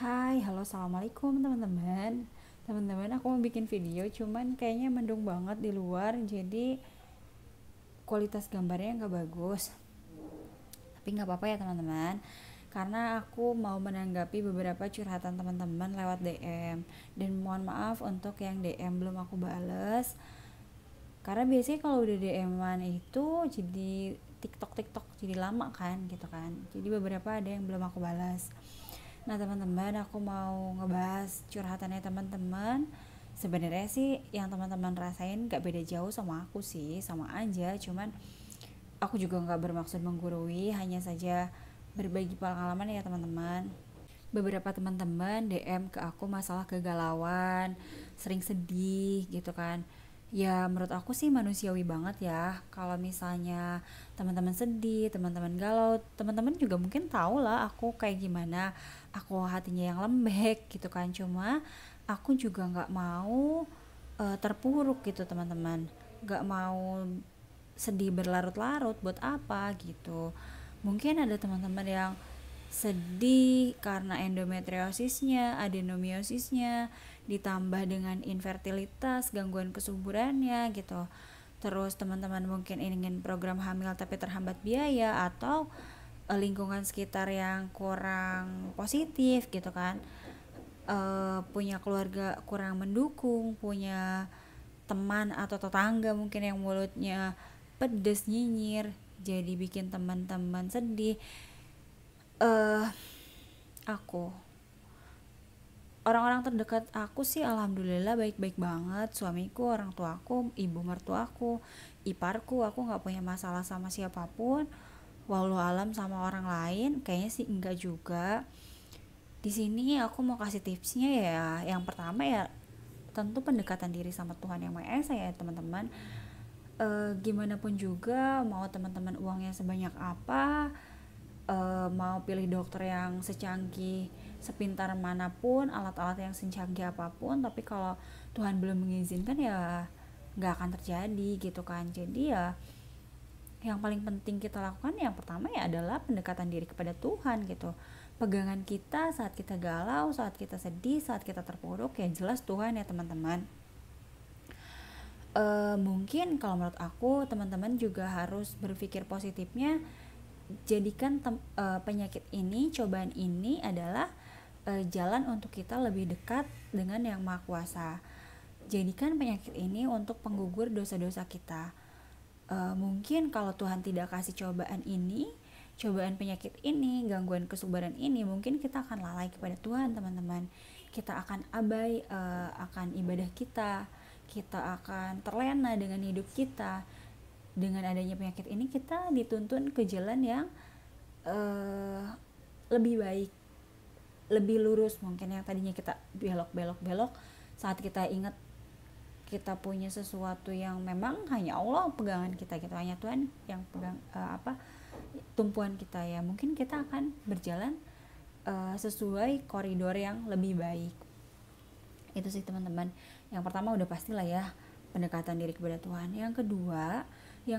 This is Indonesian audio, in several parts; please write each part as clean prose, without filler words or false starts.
Hai, halo, assalamualaikum teman-teman. Teman-teman, aku mau bikin video, cuman kayaknya mendung banget di luar, jadi kualitas gambarnya nggak bagus. Tapi nggak apa-apa ya teman-teman, karena aku mau menanggapi beberapa curhatan teman-teman lewat DM. Dan mohon maaf untuk yang DM belum aku bales, karena biasanya kalau udah DM-an itu jadi TikTok jadi lama kan gitu kan. Jadi beberapa ada yang belum aku balas. Nah teman-teman, aku mau ngebahas curhatannya teman-teman. Sebenarnya sih yang teman-teman rasain gak beda jauh sama aku sih, sama aja. Cuman aku juga gak bermaksud menggurui, hanya saja berbagi pengalaman ya teman-teman. Beberapa teman-teman DM ke aku masalah kegalauan, sering sedih gitu kan. Ya menurut aku sih manusiawi banget ya. Kalau misalnya teman-teman sedih, teman-teman galau, teman-teman juga mungkin tahu lah aku kayak gimana. Aku hatinya yang lembek gitu kan. Cuma aku juga nggak mau terpuruk gitu teman-teman. Nggak mau sedih berlarut-larut, buat apa gitu. Mungkin ada teman-teman yang sedih karena endometriosisnya, adenomiosisnya, ditambah dengan infertilitas, gangguan kesuburannya gitu. Terus teman-teman mungkin ingin program hamil tapi terhambat biaya, atau lingkungan sekitar yang kurang positif gitu kan. Punya keluarga kurang mendukung, punya teman atau tetangga mungkin yang mulutnya pedes nyinyir, jadi bikin teman-teman sedih. eh aku Orang-orang terdekat aku sih alhamdulillah baik-baik banget. Suamiku, orang tuaku, ibu mertuaku, iparku, aku nggak punya masalah sama siapapun. Walau alam sama orang lain kayaknya sih enggak juga. Di sini aku mau kasih tipsnya ya. Yang pertama ya tentu pendekatan diri sama Tuhan Yang Maha Esa ya teman-teman. Gimana pun juga, mau teman-teman uangnya sebanyak apa, mau pilih dokter yang secanggih, sepintar manapun, alat-alat yang secanggih apapun, tapi kalau Tuhan belum mengizinkan ya nggak akan terjadi gitu kan. Jadi ya yang paling penting kita lakukan yang pertama ya adalah pendekatan diri kepada Tuhan gitu. Pegangan kita saat kita galau, saat kita sedih, saat kita terpuruk ya jelas Tuhan ya teman-teman. Mungkin kalau menurut aku teman-teman juga harus berpikir positifnya. Jadikan penyakit ini, cobaan ini adalah jalan untuk kita lebih dekat dengan Yang Maha Kuasa. Jadikan penyakit ini untuk penggugur dosa-dosa kita. Mungkin kalau Tuhan tidak kasih cobaan ini, cobaan penyakit ini, gangguan kesubaran ini, mungkin kita akan lalai kepada Tuhan teman-teman. Kita akan abai akan ibadah kita akan terlena dengan hidup kita. Dengan adanya penyakit ini kita dituntun ke jalan yang lebih baik, lebih lurus. Mungkin yang tadinya kita belok-belok saat kita ingat kita punya sesuatu yang memang hanya Allah pegangan kita gitu, hanya Tuhan yang pegang tumpuan kita ya, mungkin kita akan berjalan sesuai koridor yang lebih baik. Itu sih teman-teman. Yang pertama udah pastilah ya pendekatan diri kepada Tuhan. Yang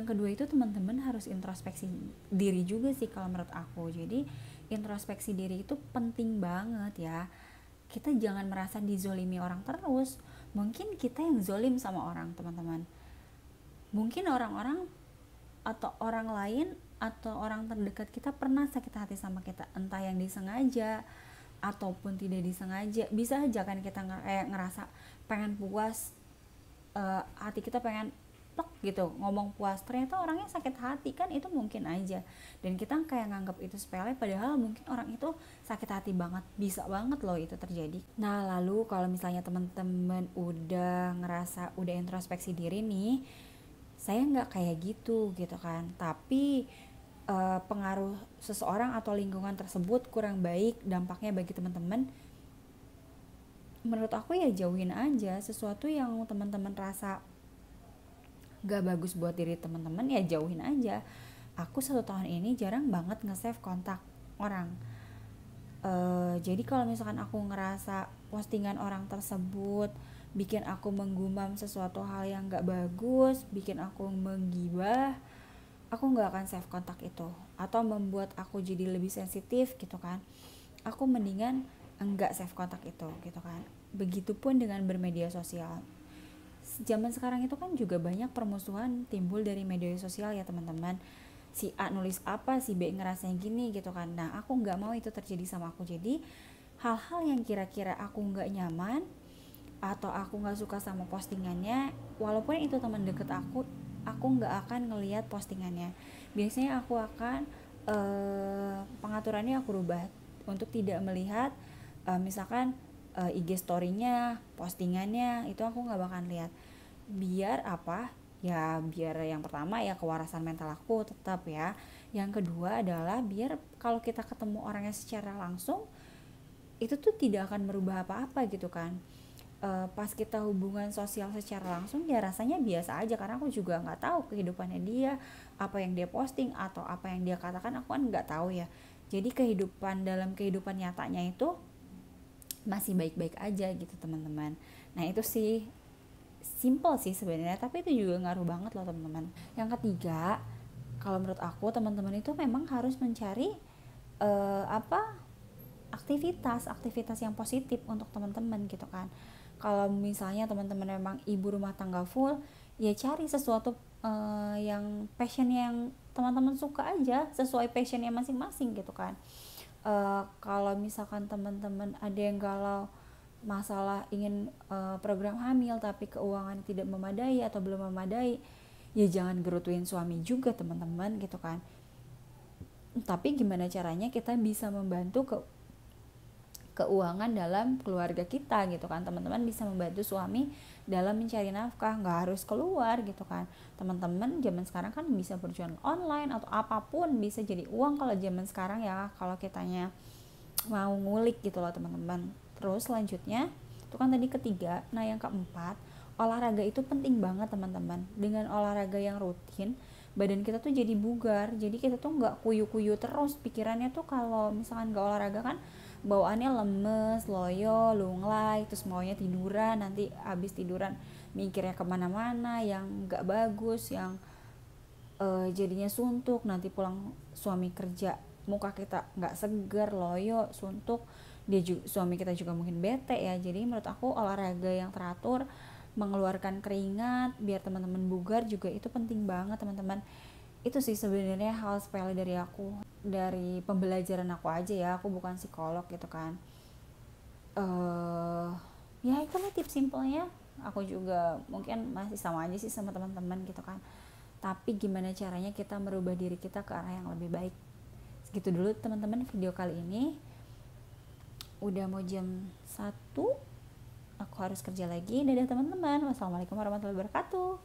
kedua itu teman-teman harus introspeksi diri juga sih kalau menurut aku. Jadi introspeksi diri itu penting banget ya. Kita jangan merasa dizolimi orang terus. Mungkin kita yang zolim sama orang teman-teman. Mungkin orang-orang atau orang lain atau orang terdekat kita pernah sakit hati sama kita, entah yang disengaja ataupun tidak disengaja. Bisa aja kan kita ngerasa pengen puas, hati kita pengen plek gitu ngomong puas, ternyata orangnya sakit hati kan, itu mungkin aja. Dan kita kayak nganggap itu sepele, padahal mungkin orang itu sakit hati banget, bisa banget loh itu terjadi. Nah lalu kalau misalnya teman-teman udah ngerasa udah introspeksi diri nih, saya nggak kayak gitu kan, tapi pengaruh seseorang atau lingkungan tersebut kurang baik dampaknya bagi teman-teman, menurut aku ya jauhin aja. Sesuatu yang teman-teman rasa gak bagus buat diri teman-teman ya jauhin aja. Aku 1 tahun ini jarang banget nge-save kontak orang. Jadi kalau misalkan aku ngerasa postingan orang tersebut bikin aku menggumam sesuatu hal yang gak bagus, bikin aku menggibah, aku gak akan save kontak itu, atau membuat aku jadi lebih sensitif gitu kan. Aku mendingan enggak save kontak itu gitu kan. Begitupun dengan bermedia sosial. Zaman sekarang itu kan juga banyak permusuhan timbul dari media sosial ya teman-teman. Si A nulis apa, si B ngerasain gini gitu kan. Nah aku nggak mau itu terjadi sama aku. Jadi hal-hal yang kira-kira aku nggak nyaman atau aku nggak suka sama postingannya, walaupun itu teman deket aku nggak akan ngelihat postingannya. Biasanya aku akan pengaturannya aku rubah untuk tidak melihat misalkan IG story-nya, postingannya, itu aku nggak bakalan lihat. Biar apa? Ya biar yang pertama ya kewarasan mental aku tetap ya. Yang kedua adalah biar kalau kita ketemu orangnya secara langsung itu tuh tidak akan merubah apa-apa gitu kan. Pas kita hubungan sosial secara langsung ya rasanya biasa aja karena aku juga nggak tahu kehidupannya dia, apa yang dia posting atau apa yang dia katakan aku kan nggak tahu ya. Jadi dalam kehidupan nyatanya itu masih baik-baik aja gitu teman-teman. Nah itu sih simple sih sebenarnya, tapi itu juga ngaruh banget loh teman-teman. Yang ketiga, kalau menurut aku teman-teman itu memang harus mencari apa aktivitas yang positif untuk teman-teman gitu kan. Kalau misalnya teman-teman memang ibu rumah tangga full, ya cari sesuatu yang passion yang teman-teman suka aja, sesuai passionnya masing-masing gitu kan. Kalau misalkan teman-teman ada yang galau masalah ingin program hamil tapi keuangan tidak memadai atau belum memadai, ya jangan gerutuin suami juga teman-teman gitu kan. Tapi gimana caranya kita bisa membantu keuangan dalam keluarga kita gitu kan. Teman-teman bisa membantu suami dalam mencari nafkah, nggak harus keluar gitu kan. Teman-teman zaman sekarang kan bisa berjualan online atau apapun bisa jadi uang kalau zaman sekarang ya, kalau kitanya mau ngulik gitu loh teman-teman. Terus selanjutnya itu kan tadi ketiga. Nah yang keempat, olahraga itu penting banget teman-teman. Dengan olahraga yang rutin badan kita tuh jadi bugar, jadi kita tuh nggak kuyu-kuyu terus pikirannya tuh. Kalau misalkan nggak olahraga kan bawaannya lemes, loyo, lunglai, terus maunya tiduran, nanti habis tiduran mikirnya kemana-mana yang nggak bagus, yang jadinya suntuk, nanti pulang suami kerja muka kita nggak segar, loyo, suntuk, suami kita juga mungkin bete ya. Jadi menurut aku olahraga yang teratur, mengeluarkan keringat biar teman-teman bugar juga itu penting banget teman-teman. Itu sih sebenarnya hal sepele dari aku, dari pembelajaran aku aja ya, aku bukan psikolog gitu kan. Ya itulah tips simpelnya. Aku juga mungkin masih sama aja sih sama teman-teman gitu kan, tapi gimana caranya kita merubah diri kita ke arah yang lebih baik. Segitu dulu teman-teman video kali ini. Udah mau jam 1, aku harus kerja lagi. Dadah teman-teman, wassalamualaikum warahmatullahi wabarakatuh.